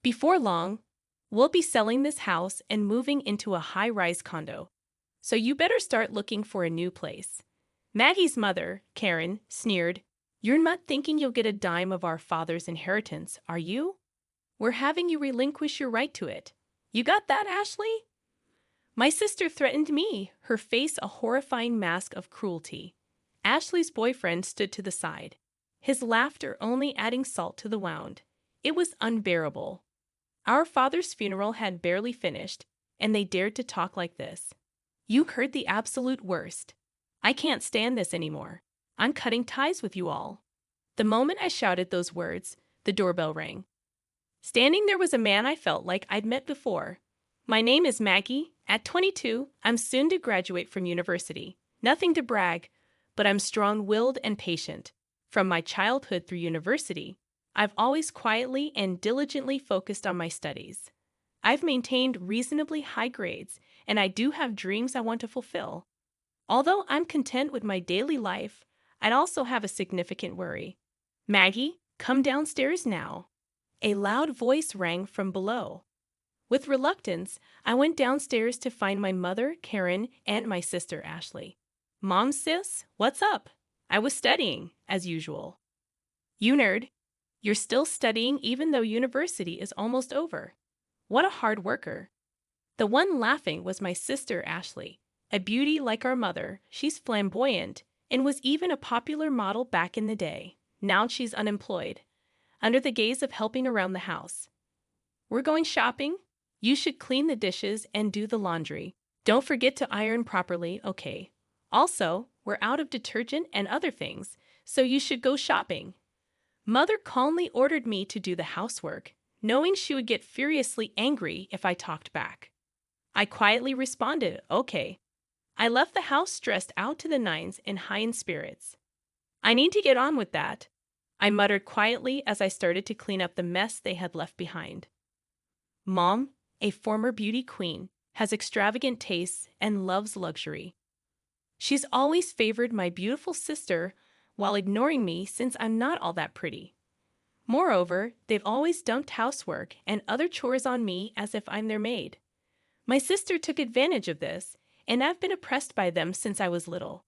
Before long, we'll be selling this house and moving into a high-rise condo. So you better start looking for a new place. Maggie's mother, Karen, sneered, "You're not thinking you'll get a dime of our father's inheritance, are you? We're having you relinquish your right to it. You got that, Ashley?" My sister threatened me, her face a horrifying mask of cruelty. Ashley's boyfriend stood to the side, his laughter only adding salt to the wound. It was unbearable. Our father's funeral had barely finished, and they dared to talk like this. "You heard the absolute worst. I can't stand this anymore. I'm cutting ties with you all." The moment I shouted those words, the doorbell rang. Standing there was a man I felt like I'd met before. "My name is Maggie. At 22, I'm soon to graduate from university. Nothing to brag, but I'm strong-willed and patient. From my childhood through university, I've always quietly and diligently focused on my studies. I've maintained reasonably high grades, and I do have dreams I want to fulfill. Although I'm content with my daily life, I'd also have a significant worry. Maggie, come downstairs now." A loud voice rang from below. With reluctance, I went downstairs to find my mother, Karen, and my sister, Ashley. "Mom, sis, what's up?" "I was studying, as usual." "You nerd. You're still studying even though university is almost over. What a hard worker." The one laughing was my sister, Ashley. A beauty like our mother, she's flamboyant and was even a popular model back in the day. Now she's unemployed, under the gaze of helping around the house. "We're going shopping. You should clean the dishes and do the laundry. Don't forget to iron properly, okay? Also, we're out of detergent and other things, so you should go shopping." Mother calmly ordered me to do the housework, knowing she would get furiously angry if I talked back. I quietly responded, "Okay." I left the house stressed out to the nines and high in spirits. "I need to get on with that," I muttered quietly as I started to clean up the mess they had left behind. Mom, a former beauty queen, has extravagant tastes and loves luxury. She's always favored my beautiful sister while ignoring me since I'm not all that pretty. Moreover, they've always dumped housework and other chores on me as if I'm their maid. My sister took advantage of this, and I've been oppressed by them since I was little.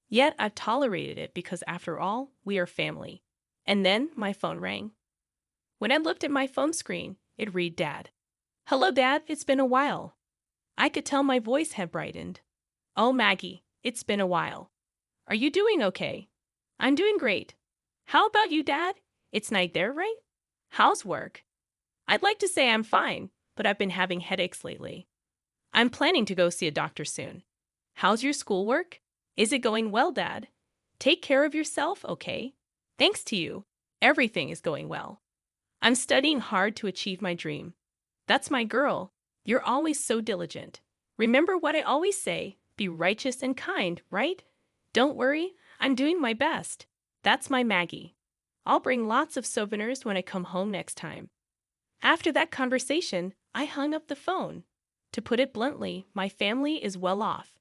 Yet I've tolerated it because, after all, we are family. And then my phone rang. When I looked at my phone screen, it read Dad. "Hello, Dad, it's been a while." I could tell my voice had brightened. "Oh, Maggie, it's been a while. Are you doing okay?" "I'm doing great. How about you, Dad? It's night there, right? How's work?" "I'd like to say I'm fine, but I've been having headaches lately. I'm planning to go see a doctor soon." "How's your schoolwork? Is it going well, Dad? Take care of yourself, okay? Thanks to you, everything is going well. I'm studying hard to achieve my dream." "That's my girl. You're always so diligent. Remember what I always say, be righteous and kind, right? Don't worry, I'm doing my best. That's my Maggie. I'll bring lots of souvenirs when I come home next time." After that conversation, I hung up the phone. To put it bluntly, my family is well off.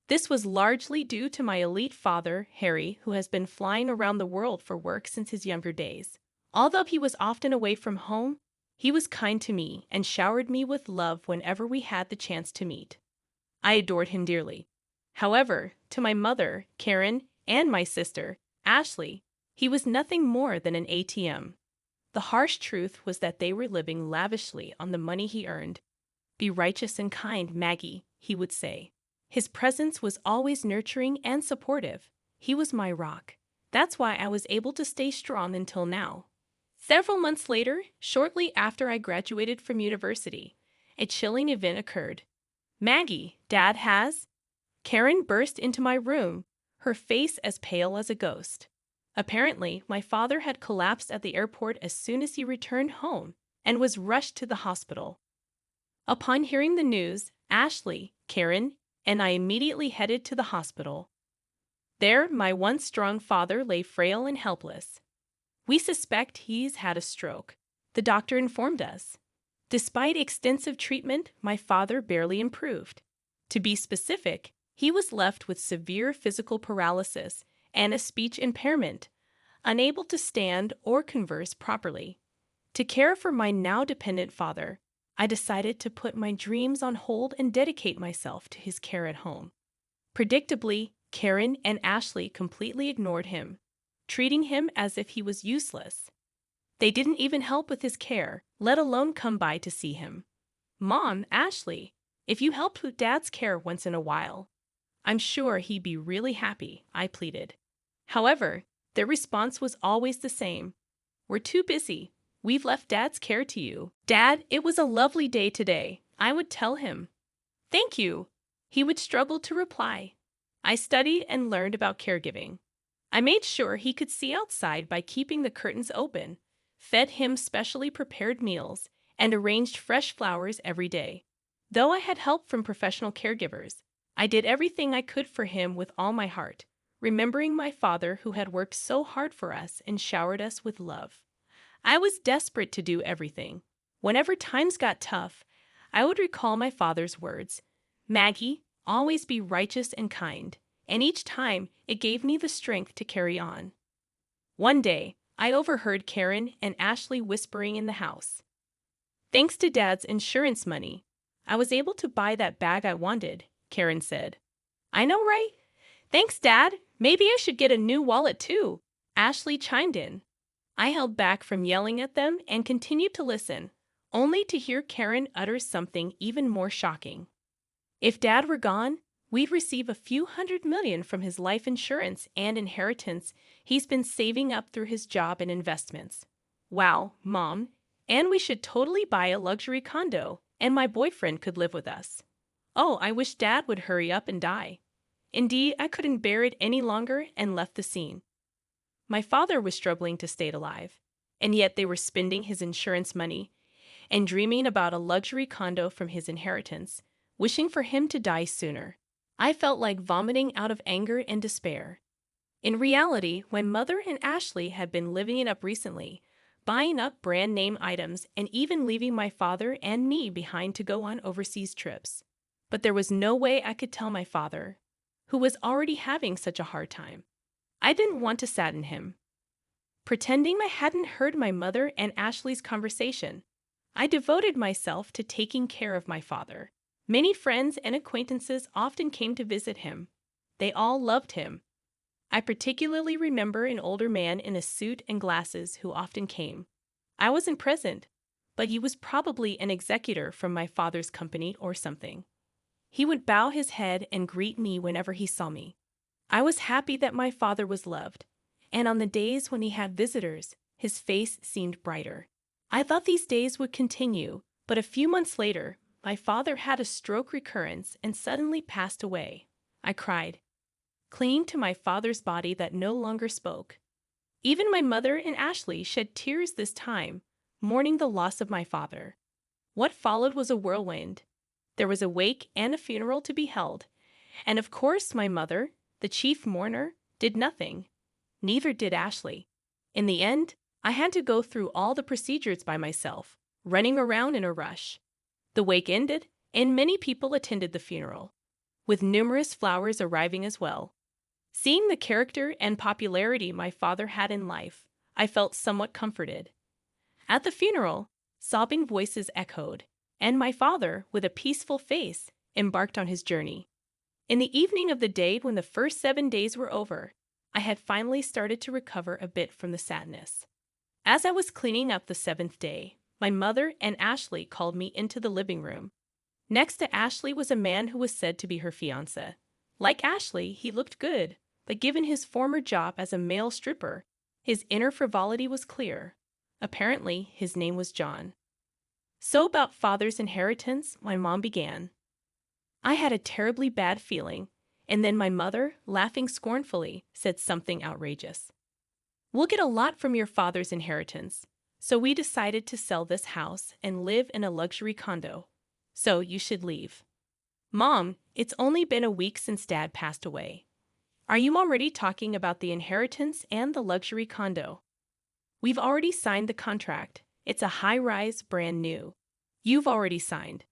This was largely due to my elite father, Harry, who has been flying around the world for work since his younger days. Although he was often away from home, he was kind to me and showered me with love whenever we had the chance to meet. I adored him dearly. However, to my mother, Karen, and my sister, Ashley, he was nothing more than an ATM. The harsh truth was that they were living lavishly on the money he earned. "Be righteous and kind, Maggie," he would say. His presence was always nurturing and supportive. He was my rock. That's why I was able to stay strong until now. Several months later, shortly after I graduated from university, a chilling event occurred. "Maggie, Dad has..." Karen burst into my room, her face as pale as a ghost. Apparently, my father had collapsed at the airport as soon as he returned home and was rushed to the hospital. Upon hearing the news, Ashley, Karen, and I immediately headed to the hospital. There, my once strong father lay frail and helpless. "We suspect he's had a stroke," the doctor informed us. Despite extensive treatment, my father barely improved. To be specific, he was left with severe physical paralysis and a speech impairment, unable to stand or converse properly. To care for my now dependent father, I decided to put my dreams on hold and dedicate myself to his care at home. Predictably, Karen and Ashley completely ignored him, treating him as if he was useless. They didn't even help with his care, let alone come by to see him. Mom, Ashley, if you helped with Dad's care once in a while, I'm sure he'd be really happy, I pleaded. However, their response was always the same. We're too busy. We've left Dad's care to you. Dad, it was a lovely day today, I would tell him. Thank you. He would struggle to reply. I studied and learned about caregiving. I made sure he could see outside by keeping the curtains open, fed him specially prepared meals, and arranged fresh flowers every day. Though I had help from professional caregivers, I did everything I could for him with all my heart, remembering my father who had worked so hard for us and showered us with love. I was desperate to do everything. Whenever times got tough, I would recall my father's words, Maggie, always be righteous and kind, and each time it gave me the strength to carry on. One day, I overheard Karen and Ashley whispering in the house. Thanks to Dad's insurance money, I was able to buy that bag I wanted, Karen said. I know, right? Thanks, Dad. Maybe I should get a new wallet too, Ashley chimed in. I held back from yelling at them and continued to listen, only to hear Karen utter something even more shocking. If Dad were gone, we'd receive a few $100 million from his life insurance and inheritance he's been saving up through his job and investments. Wow, Mom. And we should totally buy a luxury condo, and my boyfriend could live with us. Oh, I wish Dad would hurry up and die. Indeed, I couldn't bear it any longer and left the scene. My father was struggling to stay alive, and yet they were spending his insurance money and dreaming about a luxury condo from his inheritance, wishing for him to die sooner. I felt like vomiting out of anger and despair. In reality, my mother and Ashley had been living it up recently, buying up brand name items and even leaving my father and me behind to go on overseas trips. But there was no way I could tell my father, who was already having such a hard time. I didn't want to sadden him. Pretending I hadn't heard my mother and Ashley's conversation, I devoted myself to taking care of my father. Many friends and acquaintances often came to visit him. They all loved him. I particularly remember an older man in a suit and glasses who often came. I wasn't present, but he was probably an executor from my father's company or something. He would bow his head and greet me whenever he saw me. I was happy that my father was loved, and on the days when he had visitors, his face seemed brighter. I thought these days would continue, but a few months later, my father had a stroke recurrence and suddenly passed away. I cried, clinging to my father's body that no longer spoke. Even my mother and Ashley shed tears this time, mourning the loss of my father. What followed was a whirlwind. There was a wake and a funeral to be held, and of course my mother, the chief mourner, did nothing. Neither did Ashley. In the end, I had to go through all the procedures by myself, running around in a rush. The wake ended, and many people attended the funeral, with numerous flowers arriving as well. Seeing the character and popularity my father had in life, I felt somewhat comforted. At the funeral, sobbing voices echoed, and my father, with a peaceful face, embarked on his journey. In the evening of the day when the first 7 days were over, I had finally started to recover a bit from the sadness. As I was cleaning up the 7th day, my mother and Ashley called me into the living room. Next to Ashley was a man who was said to be her fiancé. Like Ashley, he looked good, but given his former job as a male stripper, his inner frivolity was clear. Apparently, his name was John. So about father's inheritance, my mom began. I had a terribly bad feeling, and then my mother, laughing scornfully, said something outrageous. We'll get a lot from your father's inheritance, so we decided to sell this house and live in a luxury condo. So you should leave. Mom, it's only been a week since Dad passed away. Are you already talking about the inheritance and the luxury condo? We've already signed the contract. It's a high-rise, brand new. You've already signed.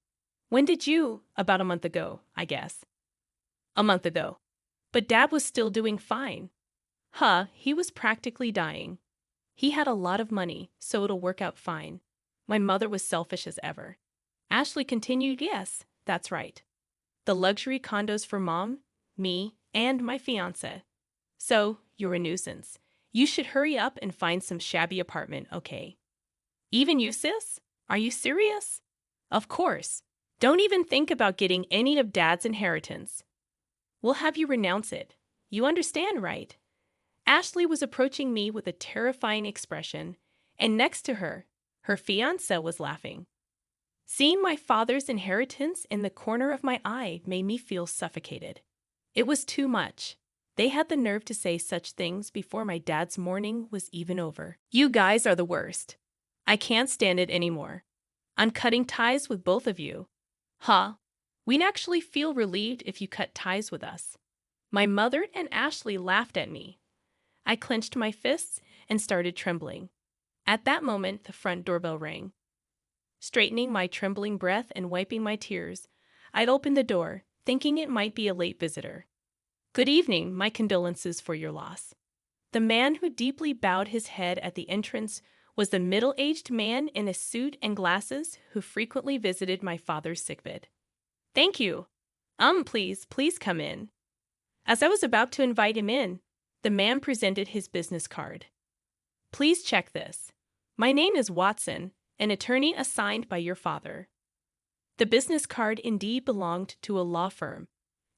When did you? About a month ago, I guess. A month ago. But Dad was still doing fine. He was practically dying. He had a lot of money, so it'll work out fine. My mother was selfish as ever. Ashley continued, yes, that's right. The luxury condos for mom, me, and my fiancé. So, you're a nuisance. You should hurry up and find some shabby apartment, okay? Even you, sis? Are you serious? Of course. Don't even think about getting any of Dad's inheritance. We'll have you renounce it. You understand, right? Ashley was approaching me with a terrifying expression, and next to her, her fiancé was laughing. Seeing my father's inheritance in the corner of my eye made me feel suffocated. It was too much. They had the nerve to say such things before my dad's mourning was even over. You guys are the worst. I can't stand it anymore. I'm cutting ties with both of you. Huh? We'd actually feel relieved if you cut ties with us. My mother and Ashley laughed at me. I clenched my fists and started trembling. At that moment, the front doorbell rang. Straightening my trembling breath and wiping my tears, I'd opened the door, thinking it might be a late visitor. Good evening, my condolences for your loss. The man who deeply bowed his head at the entrance was the middle-aged man in a suit and glasses who frequently visited my father's sickbed. Thank you. Please come in. As I was about to invite him in, the man presented his business card. Please check this. My name is Watson, an attorney assigned by your father. The business card indeed belonged to a law firm,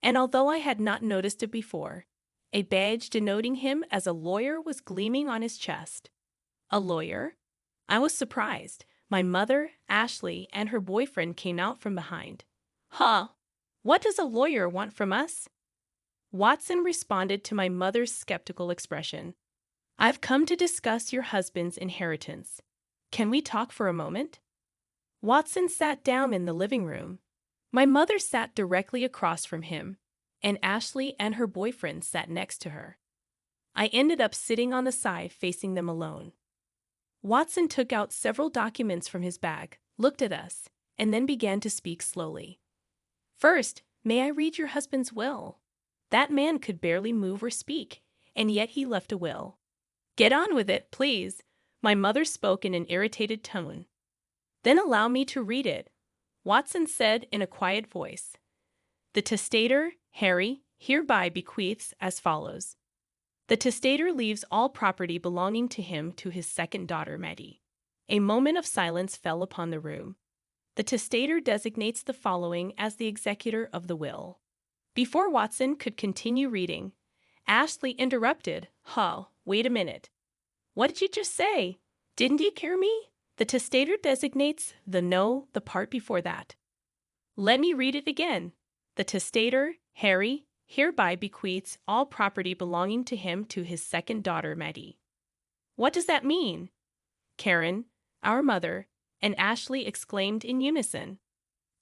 and although I had not noticed it before, a badge denoting him as a lawyer was gleaming on his chest. A lawyer? I was surprised. My mother, Ashley, and her boyfriend came out from behind. Huh? What does a lawyer want from us? Watson responded to my mother's skeptical expression. I've come to discuss your husband's inheritance. Can we talk for a moment? Watson sat down in the living room. My mother sat directly across from him, and Ashley and her boyfriend sat next to her. I ended up sitting on the side facing them alone. Watson took out several documents from his bag, looked at us, and then began to speak slowly. First, may I read your husband's will? That man could barely move or speak, and yet he left a will. Get on with it, please, my mother spoke in an irritated tone. Then allow me to read it, Watson said in a quiet voice. The testator, Harry, hereby bequeaths as follows. The testator leaves all property belonging to him to his second daughter, Maggie. A moment of silence fell upon the room. The testator designates the following as the executor of the will. Before Watson could continue reading, Ashley interrupted. Wait a minute. What did you just say? Didn't you hear me? The testator designates the part before that. Let me read it again. The testator, Harry, hereby bequeaths all property belonging to him to his second daughter, Maggie. What does that mean? Karen, our mother, and Ashley exclaimed in unison.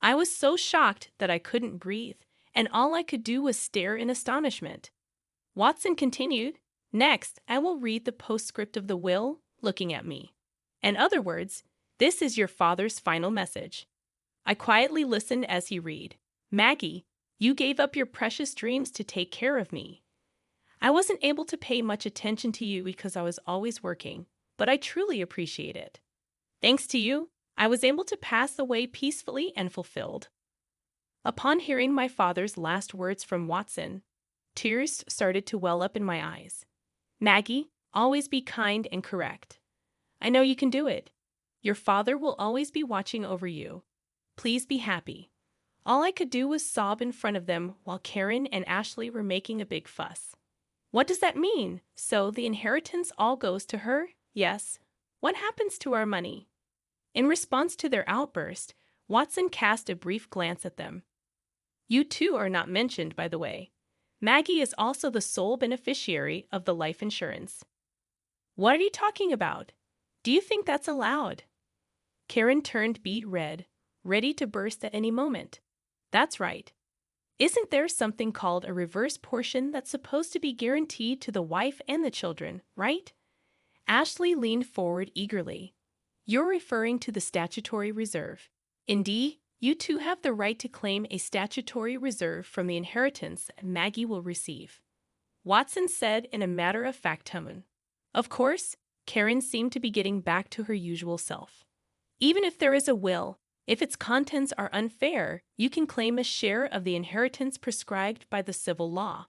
I was so shocked that I couldn't breathe, and all I could do was stare in astonishment. Watson continued, Next, I will read the postscript of the will, looking at me. In other words, this is your father's final message. I quietly listened as he read. Maggie, you gave up your precious dreams to take care of me. I wasn't able to pay much attention to you because I was always working, but I truly appreciate it. Thanks to you, I was able to pass away peacefully and fulfilled. Upon hearing my father's last words from Watson, tears started to well up in my eyes. Maggie, always be kind and correct. I know you can do it. Your father will always be watching over you. Please be happy. All I could do was sob in front of them while Karen and Ashley were making a big fuss. What does that mean? So the inheritance all goes to her? Yes. What happens to our money? In response to their outburst, Watson cast a brief glance at them. You two are not mentioned, by the way. Maggie is also the sole beneficiary of the life insurance. What are you talking about? Do you think that's allowed? Karen turned beet red, ready to burst at any moment. That's right. Isn't there something called a reverse portion that's supposed to be guaranteed to the wife and the children, right? Ashley leaned forward eagerly. You're referring to the statutory reserve. Indeed, you two have the right to claim a statutory reserve from the inheritance Maggie will receive. Watson said in a matter-of-fact tone. Of course, Karen seemed to be getting back to her usual self. Even if there is a will, if its contents are unfair, you can claim a share of the inheritance prescribed by the civil law.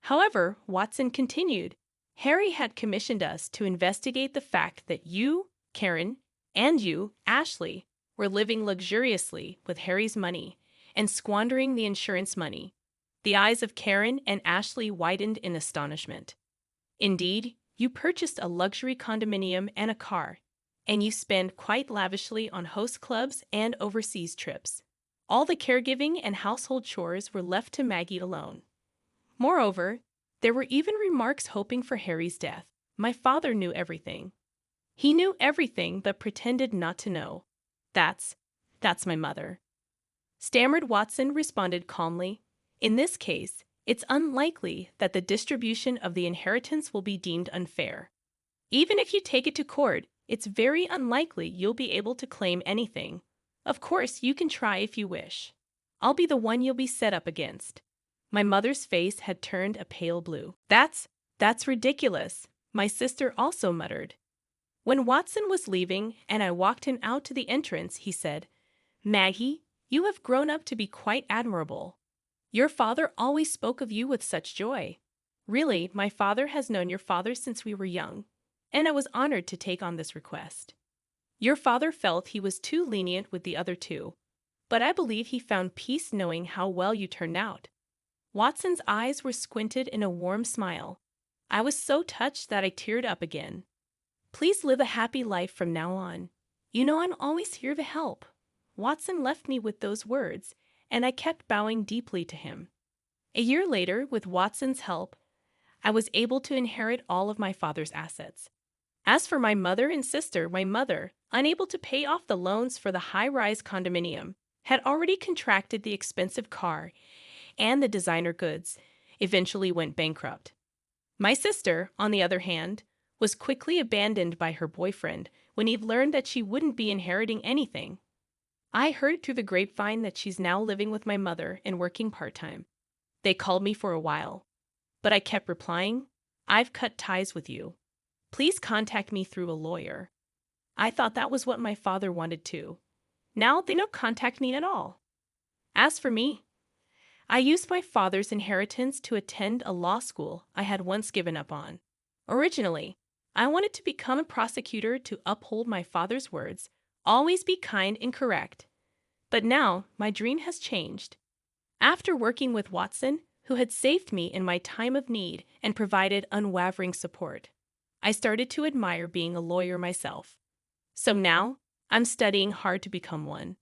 However, Watson continued, Harry had commissioned us to investigate the fact that you, Karen, and you, Ashley, were living luxuriously with Harry's money and squandering the insurance money. The eyes of Karen and Ashley widened in astonishment. Indeed, you purchased a luxury condominium and a car, and you spend quite lavishly on host clubs and overseas trips. All the caregiving and household chores were left to Maggie alone. Moreover, there were even remarks hoping for Harry's death. My father knew everything. He knew everything but pretended not to know. That's my mother. Stammered Watson responded calmly. In this case, it's unlikely that the distribution of the inheritance will be deemed unfair. Even if you take it to court, it's very unlikely you'll be able to claim anything. Of course, you can try if you wish. I'll be the one you'll be set up against. My mother's face had turned a pale blue. That's ridiculous, my sister also muttered. When Watson was leaving and I walked him out to the entrance, he said, Maggie, you have grown up to be quite admirable. Your father always spoke of you with such joy. Really, my father has known your father since we were young, and I was honored to take on this request. Your father felt he was too lenient with the other two, but I believe he found peace knowing how well you turned out. Watson's eyes were squinted in a warm smile. I was so touched that I teared up again. Please live a happy life from now on. You know I'm always here to help. Watson left me with those words, and I kept bowing deeply to him. A year later, with Watson's help, I was able to inherit all of my father's assets. As for my mother and sister, my mother, unable to pay off the loans for the high-rise condominium, had already contracted the expensive car and the designer goods, eventually went bankrupt. My sister, on the other hand, was quickly abandoned by her boyfriend when he learned that she wouldn't be inheriting anything. I heard through the grapevine that she's now living with my mother and working part-time. They called me for a while, but I kept replying, I've cut ties with you. Please contact me through a lawyer. I thought that was what my father wanted too. Now they don't contact me at all. As for me, I used my father's inheritance to attend a law school I had once given up on. Originally, I wanted to become a prosecutor to uphold my father's words, always be kind and correct. But now my dream has changed. After working with Watson, who had saved me in my time of need and provided unwavering support, I started to admire being a lawyer myself. So now, I'm studying hard to become one.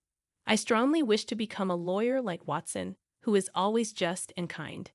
I strongly wish to become a lawyer like Watson, who is always just and kind.